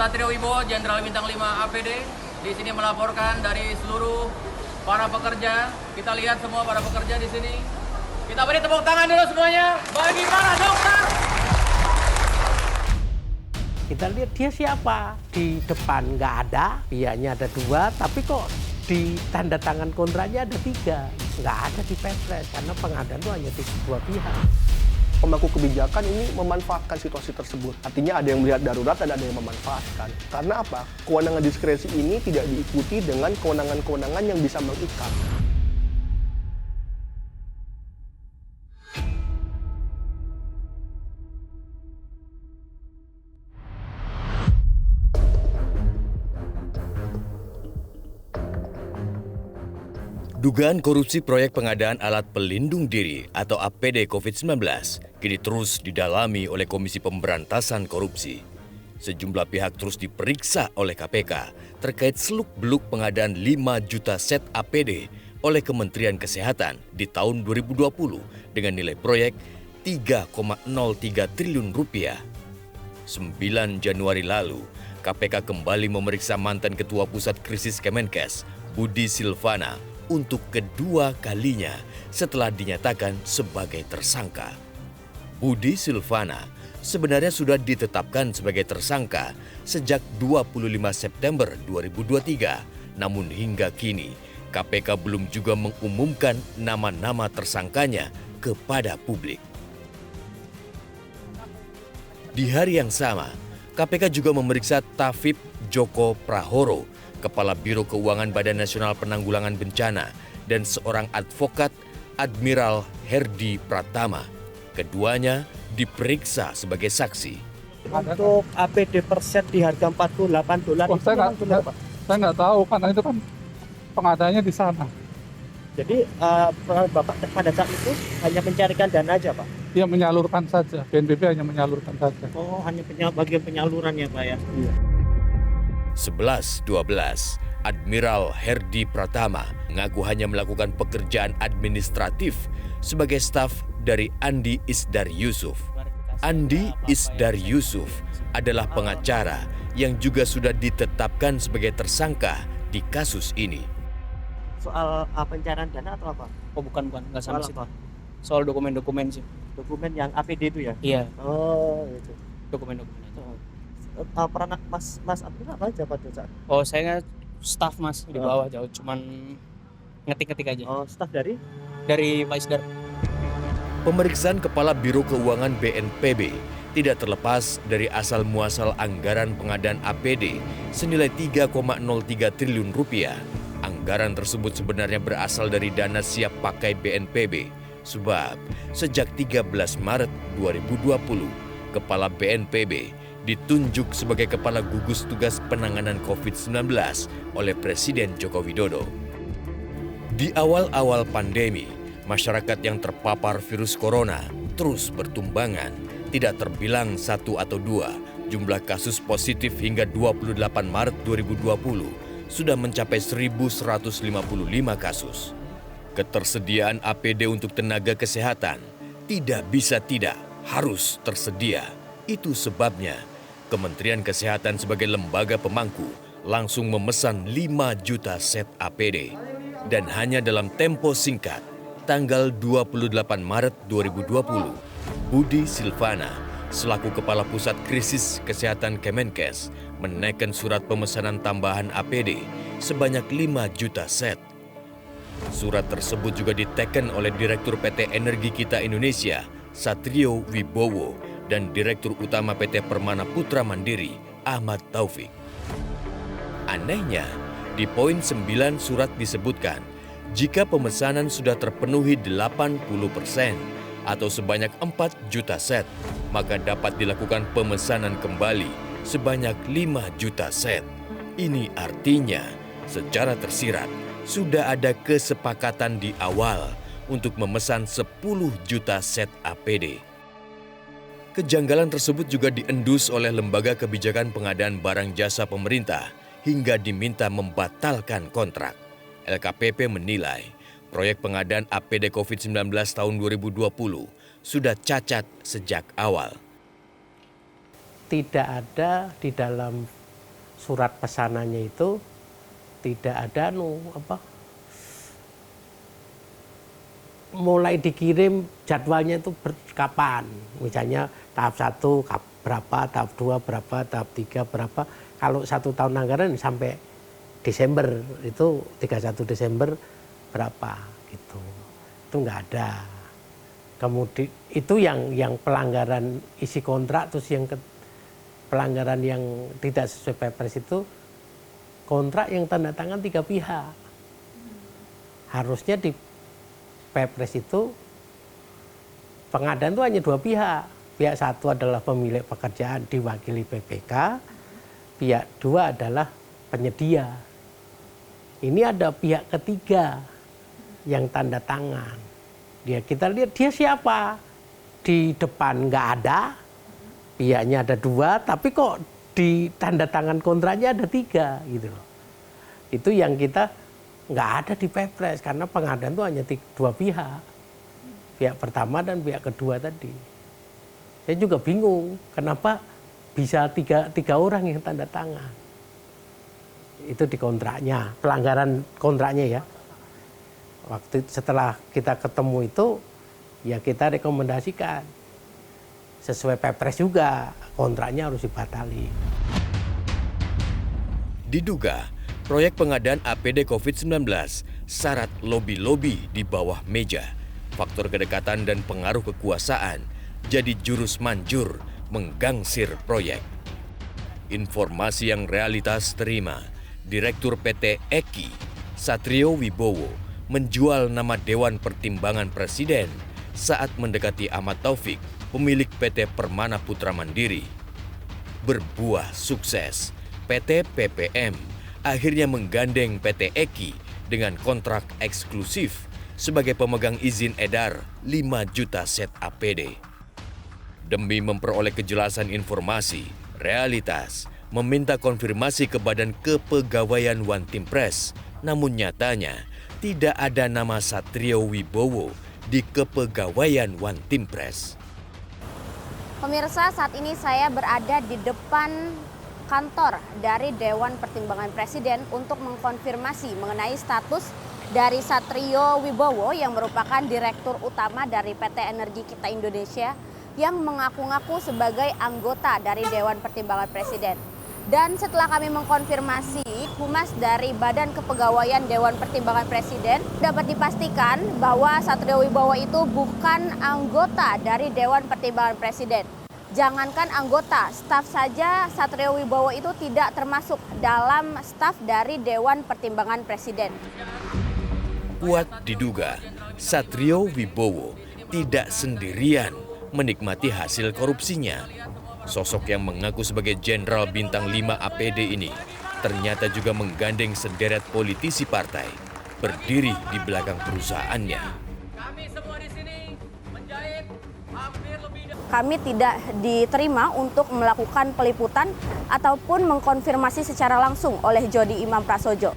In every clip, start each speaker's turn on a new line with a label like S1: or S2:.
S1: Satrio Wibowo, Jenderal Bintang 5 APD. Di sini melaporkan dari seluruh para pekerja. Kita lihat semua para pekerja di sini. Kita beri tepuk tangan dulu semuanya bagi para dokter.
S2: Kita lihat dia siapa. Di depan nggak ada, dianya ada 2, tapi kok di tanda tangan kontraknya ada 3. Nggak ada di Perpres, karena pengadaan itu hanya 2 pihak.
S3: Pemangku kebijakan ini memanfaatkan situasi tersebut. Artinya ada yang melihat darurat dan ada yang memanfaatkan. Karena apa? Kewenangan diskresi ini tidak diikuti dengan kewenangan-kewenangan yang bisa mengikat.
S4: Dugaan korupsi proyek pengadaan alat pelindung diri atau APD COVID-19 kini terus didalami oleh Komisi Pemberantasan Korupsi. Sejumlah pihak terus diperiksa oleh KPK terkait seluk-beluk pengadaan 5 juta set APD oleh Kementerian Kesehatan di tahun 2020 dengan nilai proyek 3,03 triliun rupiah. 9 Januari lalu, KPK kembali memeriksa mantan Ketua Pusat Krisis Kemenkes, Budi Silvana, untuk kedua kalinya setelah dinyatakan sebagai tersangka. Budi Silvana sebenarnya sudah ditetapkan sebagai tersangka sejak 25 September 2023, namun hingga kini KPK belum juga mengumumkan nama-nama tersangkanya kepada publik. Di hari yang sama, KPK juga memeriksa Tafib Joko Prahoro, Kepala Biro Keuangan Badan Nasional Penanggulangan Bencana, dan seorang advokat, Admiral Herdi Pratama. Keduanya diperiksa sebagai saksi.
S5: Untuk APD per set di harga $48 itu
S6: saya
S5: benar, Pak?
S6: Saya nggak tahu, karena itu kan pengadanya di sana.
S5: Jadi Bapak pada saat itu hanya mencarikan dana aja, Pak?
S6: Dia menyalurkan saja, BNPB hanya menyalurkan saja.
S5: Oh, hanya bagian penyaluran ya, Pak ya?
S6: Iya.
S4: 11-12, Admiral Herdi Pratama mengaku hanya melakukan pekerjaan administratif sebagai staf dari Andi Isdar Yusuf. Andi Isdar Yusuf adalah pengacara yang juga sudah ditetapkan sebagai tersangka di kasus ini.
S5: Soal pencairan dana atau apa?
S7: Oh bukan, nggak sama
S5: Soal
S7: sih.
S5: apa?
S7: Soal dokumen-dokumen sih.
S5: Dokumen yang APD itu ya?
S7: Iya,
S5: Oh, itu.
S7: dokumen-dokumen itu.
S5: Peran Mas Abdul apa aja pada saat?
S7: Oh saya staff mas di bawah jauh, cuman ngetik-ngetik aja.
S5: Oh, staf dari?
S7: Dari Pak Isdar.
S4: Pemeriksaan Kepala Biro Keuangan BNPB tidak terlepas dari asal muasal anggaran pengadaan APD senilai 3,03 triliun rupiah. Anggaran tersebut sebenarnya berasal dari dana siap pakai BNPB. Sebab sejak 13 Maret 2020, Kepala BNPB ditunjuk sebagai Kepala Gugus Tugas Penanganan COVID-19 oleh Presiden Joko Widodo. Di awal-awal pandemi, masyarakat yang terpapar virus corona terus bertumbangan. Tidak terbilang 1 atau 2, jumlah kasus positif hingga 28 Maret 2020 sudah mencapai 1.155 kasus. Ketersediaan APD untuk tenaga kesehatan tidak bisa tidak, harus tersedia. Itu sebabnya Kementerian Kesehatan sebagai lembaga pemangku langsung memesan 5 juta set APD. Dan hanya dalam tempo singkat, tanggal 28 Maret 2020, Budi Silvana selaku Kepala Pusat Krisis Kesehatan Kemenkes menaikkan surat pemesanan tambahan APD sebanyak 5 juta set. Surat tersebut juga diteken oleh Direktur PT Energi Kita Indonesia, Satrio Wibowo, dan Direktur Utama PT Permana Putra Mandiri, Ahmad Taufik. Anehnya, di poin 9 surat disebutkan, jika pemesanan sudah terpenuhi 80% atau sebanyak 4 juta set, maka dapat dilakukan pemesanan kembali sebanyak 5 juta set. Ini artinya, secara tersirat, sudah ada kesepakatan di awal untuk memesan 10 juta set APD. Kejanggalan tersebut juga diendus oleh Lembaga Kebijakan Pengadaan Barang Jasa Pemerintah hingga diminta membatalkan kontrak. LKPP menilai proyek pengadaan APD COVID-19 tahun 2020 sudah cacat sejak awal.
S2: Tidak ada di dalam surat pesanannya itu tidak ada mulai dikirim jadwalnya itu kapan. Misalnya tahap 1 berapa, tahap 2 berapa, tahap 3 berapa. Kalau 1 tahun anggaran sampai Desember itu 31 Desember berapa gitu. Itu nggak ada. Kemudian itu yang pelanggaran isi kontrak, terus yang pelanggaran yang tidak sesuai Perpres itu kontrak yang tanda tangan 3 pihak. Harusnya di Perpres itu pengadaan itu hanya 2 pihak. Pihak 1 adalah pemilik pekerjaan diwakili PPK, pihak 2 adalah penyedia. Ini ada pihak ketiga yang tanda tangan. Kita lihat dia siapa. Di depan nggak ada, pihaknya ada 2, tapi kok di tanda tangan kontraknya ada 3 gitu loh. Itu yang kita nggak ada di Perpres karena pengadaan itu hanya 2 pihak. Pihak pertama dan pihak kedua tadi. Saya juga bingung kenapa bisa tiga orang yang tanda tangan. Itu di kontraknya, pelanggaran kontraknya ya. Setelah kita ketemu itu, ya kita rekomendasikan. Sesuai Perpres juga, kontraknya harus dibatali.
S4: Diduga, proyek pengadaan APD COVID-19 syarat lobi-lobi di bawah meja. Faktor kedekatan dan pengaruh kekuasaan jadi jurus manjur menggangsir proyek. Informasi yang realitas terima, Direktur PT EKI, Satrio Wibowo, menjual nama Dewan Pertimbangan Presiden saat mendekati Ahmad Taufik, pemilik PT Permana Putra Mandiri. Berbuah sukses, PT PPM akhirnya menggandeng PT EKI dengan kontrak eksklusif sebagai pemegang izin edar 5 juta set APD. Demi memperoleh kejelasan informasi, Realitas meminta konfirmasi ke Badan Kepegawaian Wantimpres, namun nyatanya tidak ada nama Satrio Wibowo di Kepegawaian Wantimpres.
S8: Pemirsa, saat ini saya berada di depan kantor dari Dewan Pertimbangan Presiden untuk mengkonfirmasi mengenai status dari Satrio Wibowo yang merupakan Direktur Utama dari PT Energi Kita Indonesia yang mengaku-ngaku sebagai anggota dari Dewan Pertimbangan Presiden. Dan setelah kami mengkonfirmasi, Humas dari Badan Kepegawaian Dewan Pertimbangan Presiden dapat dipastikan bahwa Satrio Wibowo itu bukan anggota dari Dewan Pertimbangan Presiden. Jangankan anggota, staf saja Satrio Wibowo itu tidak termasuk dalam staf dari Dewan Pertimbangan Presiden.
S4: Kuat diduga, Satrio Wibowo tidak sendirian menikmati hasil korupsinya. Sosok yang mengaku sebagai Jenderal Bintang 5 APD ini ternyata juga menggandeng sederet politisi partai berdiri di belakang perusahaannya.
S8: Kami tidak diterima untuk melakukan peliputan ataupun mengkonfirmasi secara langsung oleh Jody Imam Prasojo.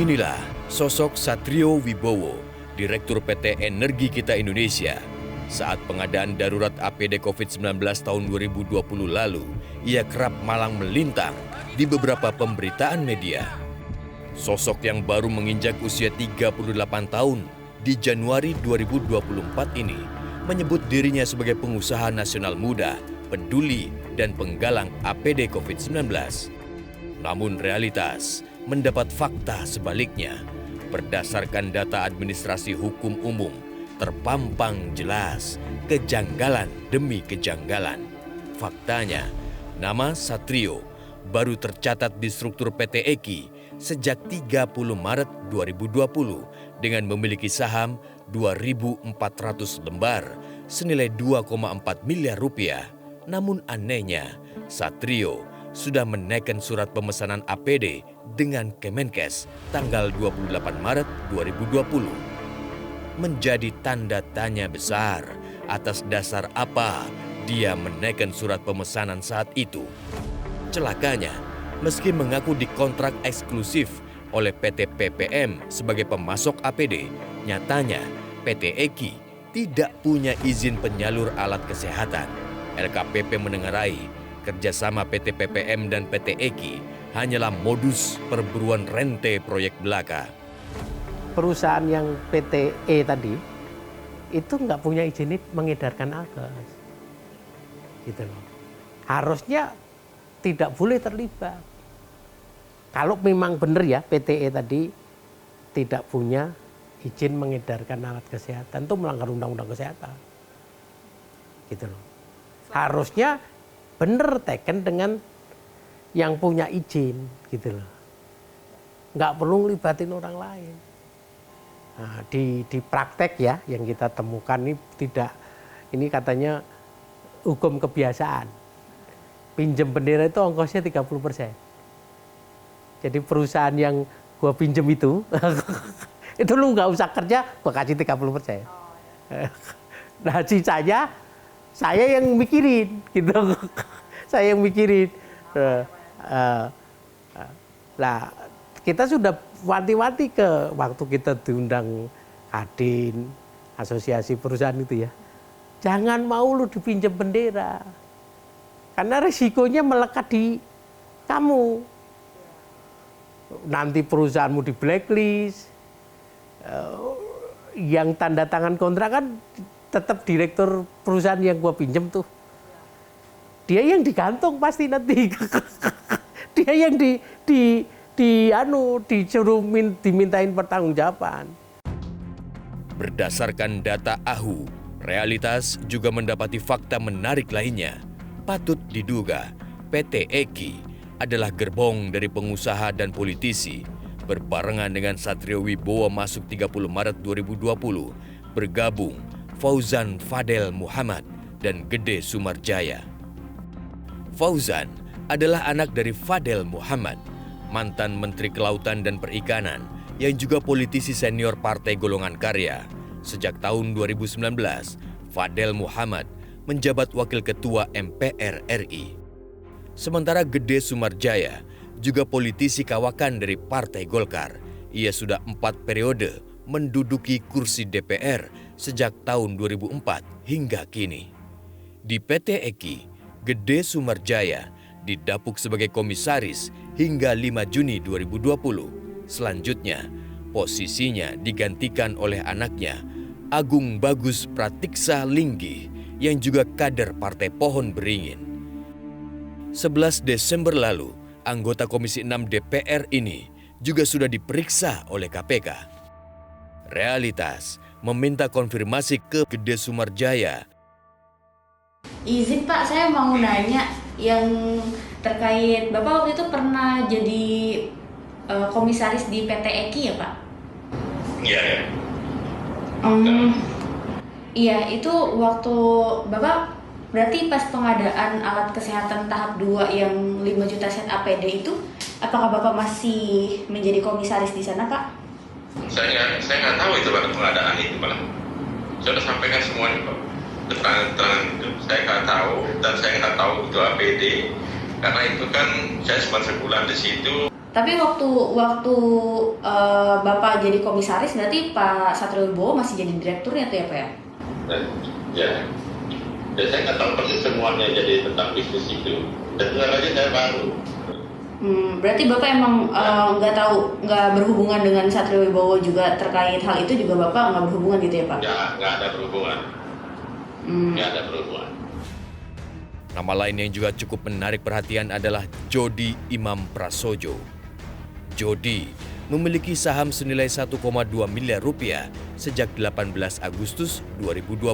S4: Inilah sosok Satrio Wibowo, Direktur PT Energi Kita Indonesia. Saat pengadaan darurat APD COVID-19 tahun 2020 lalu, ia kerap malang melintang di beberapa pemberitaan media. Sosok yang baru menginjak usia 38 tahun di Januari 2024 ini menyebut dirinya sebagai pengusaha nasional muda, peduli, dan penggalang APD COVID-19. Namun realitas mendapat fakta sebaliknya. Berdasarkan data administrasi hukum umum, terpampang jelas kejanggalan demi kejanggalan. Faktanya, nama Satrio baru tercatat di struktur PT EKI sejak 30 Maret 2020 dengan memiliki saham 2.400 lembar senilai 2,4 miliar rupiah. Namun anehnya, Satrio sudah menaikkan surat pemesanan APD dengan Kemenkes tanggal 28 Maret 2020. Menjadi tanda tanya besar atas dasar apa dia menaikkan surat pemesanan saat itu. Celakanya, meski mengaku dikontrak eksklusif oleh PT PPM sebagai pemasok APD, nyatanya PT EKI tidak punya izin penyalur alat kesehatan. LKPP menengarai kerjasama PT PPM dan PT EKI hanyalah modus perburuan rente proyek belaka.
S2: Perusahaan yang PTE tadi itu nggak punya izin mengedarkan alkes, gitu loh. Harusnya tidak boleh terlibat. Kalau memang benar ya PTE tadi tidak punya izin mengedarkan alat kesehatan, itu melanggar undang-undang kesehatan, gitu loh. Harusnya benar teken dengan yang punya izin, gitu loh. Nggak perlu ngelibatin orang lain. Nah, di praktek ya yang kita temukan ini katanya hukum kebiasaan. Pinjem bendera itu ongkosnya 30%. Jadi perusahaan yang gua pinjem itu, itu lu nggak usah kerja, gua kasih 30%. Nah sisanya saya yang mikirin, gitu. Saya yang mikirin. Nah, kita sudah wanti-wanti ke waktu kita diundang Kadin, asosiasi perusahaan itu ya. Jangan mau lu dipinjam bendera. Karena risikonya melekat di kamu. Nanti perusahaanmu di blacklist. Yang tanda tangan kontrak kan tetap direktur perusahaan yang gua pinjam tuh. Dia yang digantung pasti nanti. Dia yang disuruh dimintain pertanggungjawaban.
S4: Berdasarkan data AHU, realitas juga mendapati fakta menarik lainnya. Patut diduga PT EKI adalah gerbong dari pengusaha dan politisi. Berbarengan dengan Satrio Wibowo masuk 30 Maret 2020, bergabung Fauzan Fadel Muhammad dan Gede Sumarjaya. Fauzan adalah anak dari Fadel Muhammad, mantan Menteri Kelautan dan Perikanan yang juga politisi senior Partai Golongan Karya. Sejak tahun 2019, Fadel Muhammad menjabat Wakil Ketua MPR RI. Sementara Gede Sumarjaya juga politisi kawakan dari Partai Golkar. Ia sudah 4 periode menduduki kursi DPR sejak tahun 2004 hingga kini. Di PT EKI, Gede Sumarjaya didapuk sebagai komisaris hingga 5 Juni 2020. Selanjutnya, posisinya digantikan oleh anaknya, Agung Bagus Pratiksa Linggih, yang juga kader Partai Pohon Beringin. 11 Desember lalu, anggota Komisi 6 DPR ini juga sudah diperiksa oleh KPK. Realitas meminta konfirmasi ke Gede Sumarjaya.
S9: Izin Pak, saya mau nanya yang terkait Bapak waktu itu pernah jadi komisaris di PT EKI ya Pak?
S4: Iya.
S9: Iya, itu waktu Bapak berarti pas pengadaan alat kesehatan tahap 2 yang 5 juta set APD itu, apakah Bapak masih menjadi komisaris di sana Pak?
S10: Saya nggak tahu itu Pak, pengadaan itu Pak. Saya sudah sampaikan semuanya Pak. Keterangan itu saya nggak tahu, dan saya nggak tahu itu APD karena itu kan saya cuma sebulan di situ.
S9: Tapi waktu Bapak jadi komisaris berarti Pak Satrio Wibowo masih jadi direkturnya tuh ya Pak ya?
S10: Ya, saya nggak tahu persis semuanya jadi tentang bisnis itu. Dan sebentar aja saya baru.
S9: Berarti Bapak emang nggak tahu, nggak berhubungan dengan Satrio Wibowo juga terkait hal itu juga Bapak nggak berhubungan gitu ya Pak?
S10: Ya, nggak ada berhubungan. Nggak ada berhubungan.
S4: Nama lain yang juga cukup menarik perhatian adalah Jody Imam Prasojo. Jody memiliki saham senilai 1,2 miliar rupiah sejak 18 Agustus 2020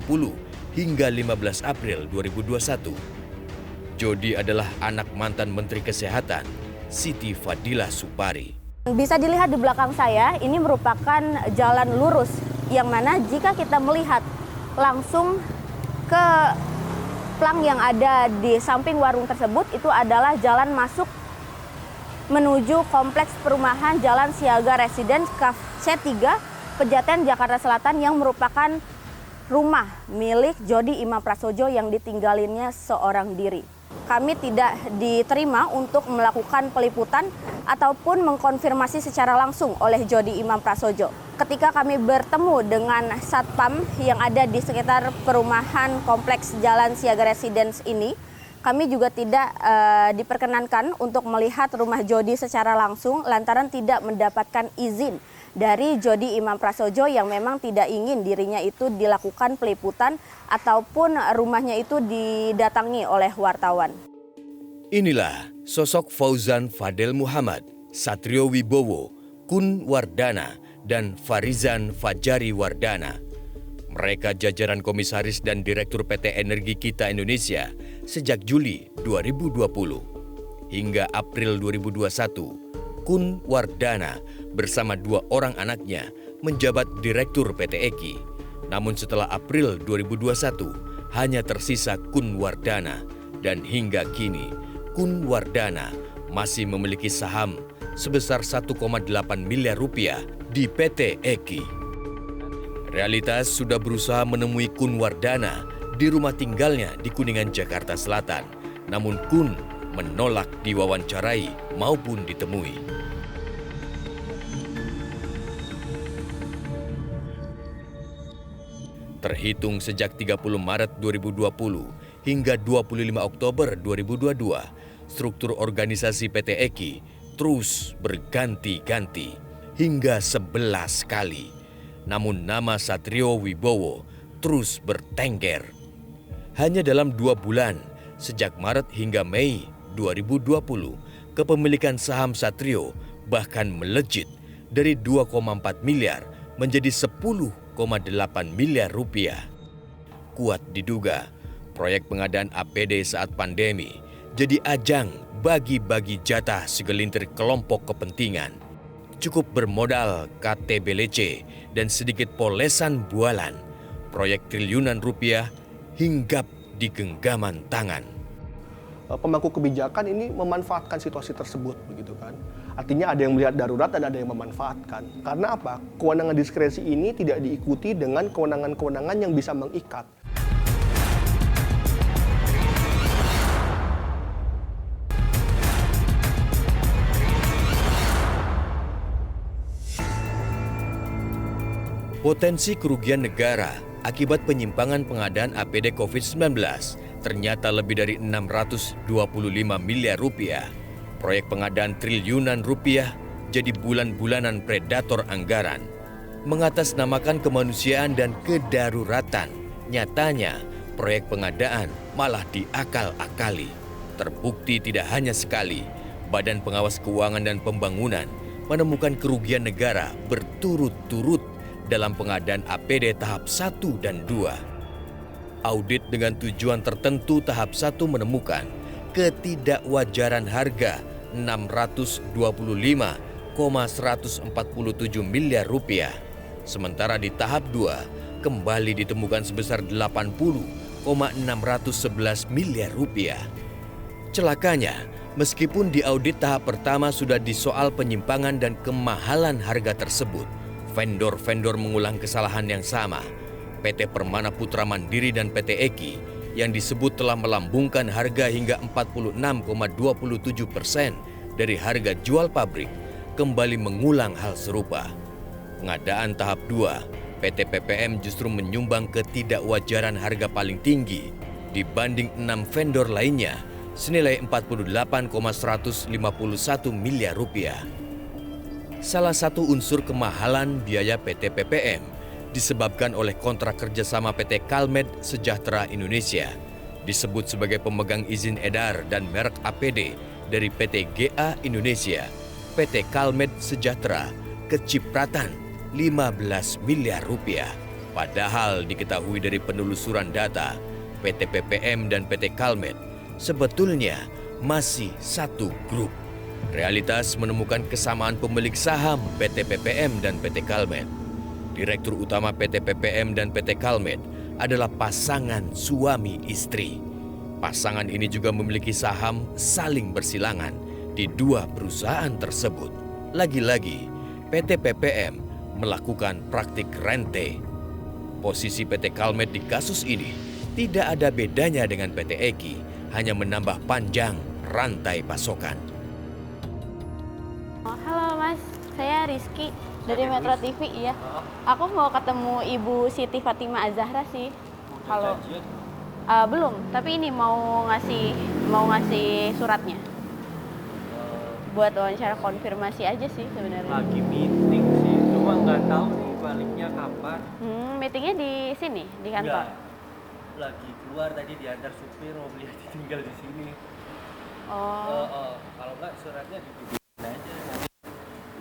S4: hingga 15 April 2021. Jody adalah anak mantan Menteri Kesehatan, Siti Fadila Supari.
S8: Bisa dilihat di belakang saya, ini merupakan jalan lurus yang mana jika kita melihat langsung ke plang yang ada di samping warung tersebut, itu adalah jalan masuk menuju kompleks perumahan Jalan Siaga Residen C3 Pejaten Jakarta Selatan yang merupakan rumah milik Jody Imam Prasojo yang ditinggalinnya seorang diri. kami tidak diterima untuk melakukan peliputan ataupun mengkonfirmasi secara langsung oleh Jody Imam Prasojo. Ketika kami bertemu dengan Satpam yang ada di sekitar perumahan kompleks Jalan Siaga Residence ini, kami juga tidak diperkenankan untuk melihat rumah Jody secara langsung lantaran tidak mendapatkan izin dari Jody Imam Prasojo yang memang tidak ingin dirinya itu dilakukan peliputan ataupun rumahnya itu didatangi oleh wartawan.
S4: Inilah sosok Fauzan Fadel Muhammad, Satrio Wibowo, Kun Wardana, dan Farizan Fajari Wardana. Mereka jajaran komisaris dan direktur PT Energi Kita Indonesia sejak Juli 2020 hingga April 2021. Kun Wardana bersama 2 orang anaknya menjabat direktur PT EKI. Namun setelah April 2021 hanya tersisa Kun Wardana dan hingga kini Kun Wardana masih memiliki saham sebesar 1,8 miliar rupiah di PT EKI. Realitas sudah berusaha menemui Kun Wardana di rumah tinggalnya di Kuningan, Jakarta Selatan. Namun Kun menolak diwawancarai maupun ditemui. Terhitung sejak 30 Maret 2020 hingga 25 Oktober 2022, struktur organisasi PT EKI terus berganti-ganti hingga 11 kali. Namun nama Satrio Wibowo terus bertengger. Hanya dalam 2 bulan, sejak Maret hingga Mei 2020, kepemilikan saham Satrio bahkan melejit dari 2,4 miliar menjadi 10,8 miliar rupiah. Kuat diduga, proyek pengadaan APD saat pandemi jadi ajang bagi-bagi jatah segelintir kelompok kepentingan. Cukup bermodal KTBLC dan sedikit polesan bualan, proyek triliunan rupiah hinggap di genggaman tangan.
S3: Pemangku kebijakan ini memanfaatkan situasi tersebut, begitu kan? Artinya ada yang melihat darurat dan ada yang memanfaatkan. Karena apa? Kewenangan diskresi ini tidak diikuti dengan kewenangan-kewenangan yang bisa mengikat.
S4: Potensi kerugian negara akibat penyimpangan pengadaan APD COVID-19 ternyata lebih dari 625 miliar rupiah. Proyek pengadaan triliunan rupiah jadi bulan-bulanan predator anggaran. Mengatasnamakan kemanusiaan dan kedaruratan, nyatanya proyek pengadaan malah diakal-akali. Terbukti tidak hanya sekali, Badan Pengawas Keuangan dan Pembangunan menemukan kerugian negara berturut-turut dalam pengadaan APD tahap 1 dan 2. Audit dengan tujuan tertentu tahap 1 menemukan ketidakwajaran harga 625,147 miliar rupiah. Sementara di tahap 2 kembali ditemukan sebesar 80,611 miliar rupiah. Celakanya, meskipun di audit tahap pertama sudah disoal penyimpangan dan kemahalan harga tersebut, vendor-vendor mengulang kesalahan yang sama. PT Permana Putra Mandiri dan PT EKI yang disebut telah melambungkan harga hingga 46,27% dari harga jual pabrik kembali mengulang hal serupa. Pengadaan tahap 2, PT PPM justru menyumbang ketidakwajaran harga paling tinggi dibanding 6 vendor lainnya senilai 48,151 miliar rupiah. Salah satu unsur kemahalan biaya PT PPM disebabkan oleh kontrak kerjasama PT Kalmed Sejahtera Indonesia, disebut sebagai pemegang izin edar dan merek APD dari PT GA Indonesia, PT Kalmed Sejahtera, kecipratan 15 miliar rupiah. Padahal diketahui dari penelusuran data, PT PPM dan PT Kalmed sebetulnya masih satu grup. Realitas menemukan kesamaan pemilik saham PT PPM dan PT Kalmed. Direktur utama PT PPM dan PT Kalmed adalah pasangan suami istri. Pasangan ini juga memiliki saham saling bersilangan di 2 perusahaan tersebut. Lagi-lagi, PT PPM melakukan praktik rente. Posisi PT Kalmed di kasus ini tidak ada bedanya dengan PT EKI, hanya menambah panjang rantai pasokan.
S8: Halo Mas, saya Rizky dari Metro TV. Iya, aku mau ketemu Ibu Siti Fatimah Az-Zahra sih. Kalau belum, tapi ini mau ngasih suratnya. Buat wawancara konfirmasi aja sih sebenarnya.
S5: Lagi meeting sih, cuma nggak tahu nih baliknya kapan.
S8: Meetingnya di sini, di kantor.
S5: Enggak. Lagi keluar tadi diantar supir, mobilnya tinggal di sini. Kalau nggak suratnya dibikin aja.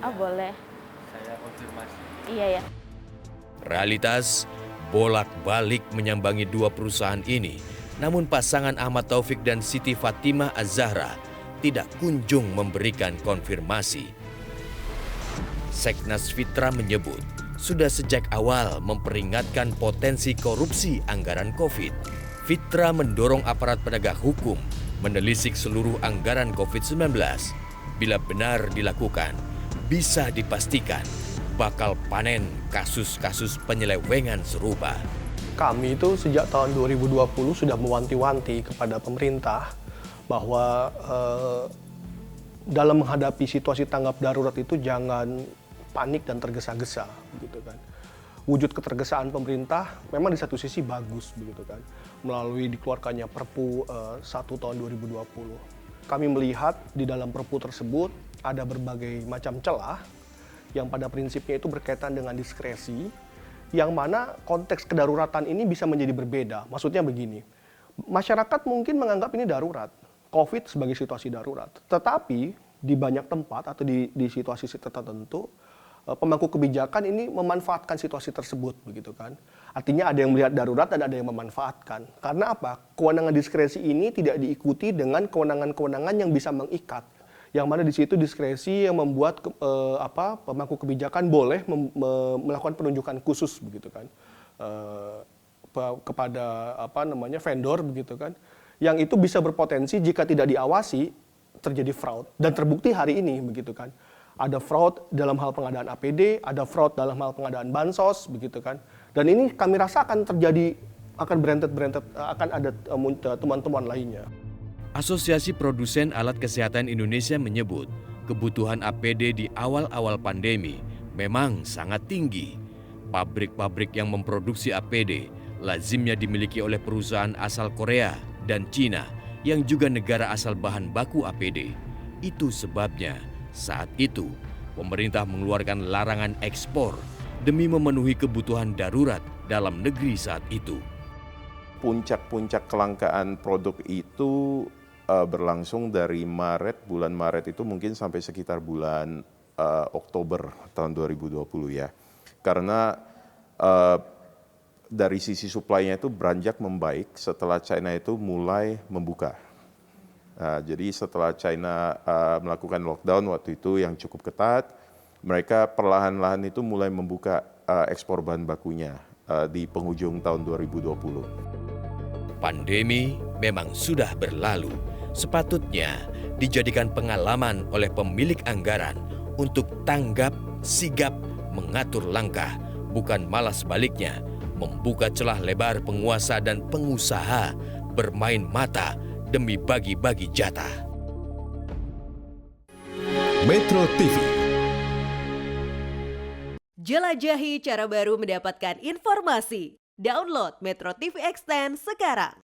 S8: Oh boleh.
S5: Saya konfirmasi.
S8: Iya ya.
S4: Realitas bolak-balik menyambangi dua perusahaan ini, namun pasangan Ahmad Taufik dan Siti Fatimah Az-Zahra tidak kunjung memberikan konfirmasi. Seknas Fitra menyebut sudah sejak awal memperingatkan potensi korupsi anggaran COVID. Fitra mendorong aparat penegak hukum menelisik seluruh anggaran COVID-19. Bila benar dilakukan, bisa dipastikan bakal panen kasus-kasus penyelewengan serupa.
S3: Kami itu sejak tahun 2020 sudah mewanti-wanti kepada pemerintah bahwa dalam menghadapi situasi tanggap darurat itu jangan panik dan tergesa-gesa, begitu kan. Wujud ketergesaan pemerintah memang di satu sisi bagus, begitu kan, melalui dikeluarkannya Perpu 1 tahun 2020. Kami melihat di dalam Perpu tersebut ada berbagai macam celah yang pada prinsipnya itu berkaitan dengan diskresi, yang mana konteks kedaruratan ini bisa menjadi berbeda. Maksudnya begini, masyarakat mungkin menganggap ini darurat, COVID sebagai situasi darurat. Tetapi di banyak tempat atau di situasi tertentu, pemangku kebijakan ini memanfaatkan situasi tersebut, begitu kan. Artinya ada yang melihat darurat dan ada yang memanfaatkan. Karena apa? Kewenangan diskresi ini tidak diikuti dengan kewenangan-kewenangan yang bisa mengikat. Yang mana di situ diskresi yang membuat pemangku kebijakan boleh melakukan penunjukan khusus, begitu kan, kepada vendor, begitu kan, yang itu bisa berpotensi jika tidak diawasi terjadi fraud, dan terbukti hari ini, begitu kan. Ada fraud dalam hal pengadaan APD, ada fraud dalam hal pengadaan bansos, begitu kan. Dan ini kami rasa akan terjadi, akan berentet, akan ada temuan-temuan lainnya.
S4: Asosiasi Produsen Alat Kesehatan Indonesia menyebut kebutuhan APD di awal-awal pandemi memang sangat tinggi. Pabrik-pabrik yang memproduksi APD lazimnya dimiliki oleh perusahaan asal Korea dan Cina yang juga negara asal bahan baku APD. Itu sebabnya saat itu pemerintah mengeluarkan larangan ekspor demi memenuhi kebutuhan darurat dalam negeri saat itu.
S11: Puncak-puncak kelangkaan produk itu berlangsung dari bulan Maret itu mungkin sampai sekitar bulan Oktober tahun 2020 ya. Karena dari sisi supply-nya itu beranjak membaik setelah China itu mulai membuka. Jadi setelah China melakukan lockdown waktu itu yang cukup ketat, mereka perlahan-lahan itu mulai membuka ekspor bahan bakunya di penghujung tahun 2020.
S4: Pandemi memang sudah berlalu. Sepatutnya dijadikan pengalaman oleh pemilik anggaran untuk tanggap, sigap, mengatur langkah, bukan malah sebaliknya membuka celah lebar penguasa dan pengusaha bermain mata demi bagi-bagi jatah.
S12: Metro TV.
S13: Jelajahi cara baru mendapatkan informasi. Download Metro TV Extend sekarang.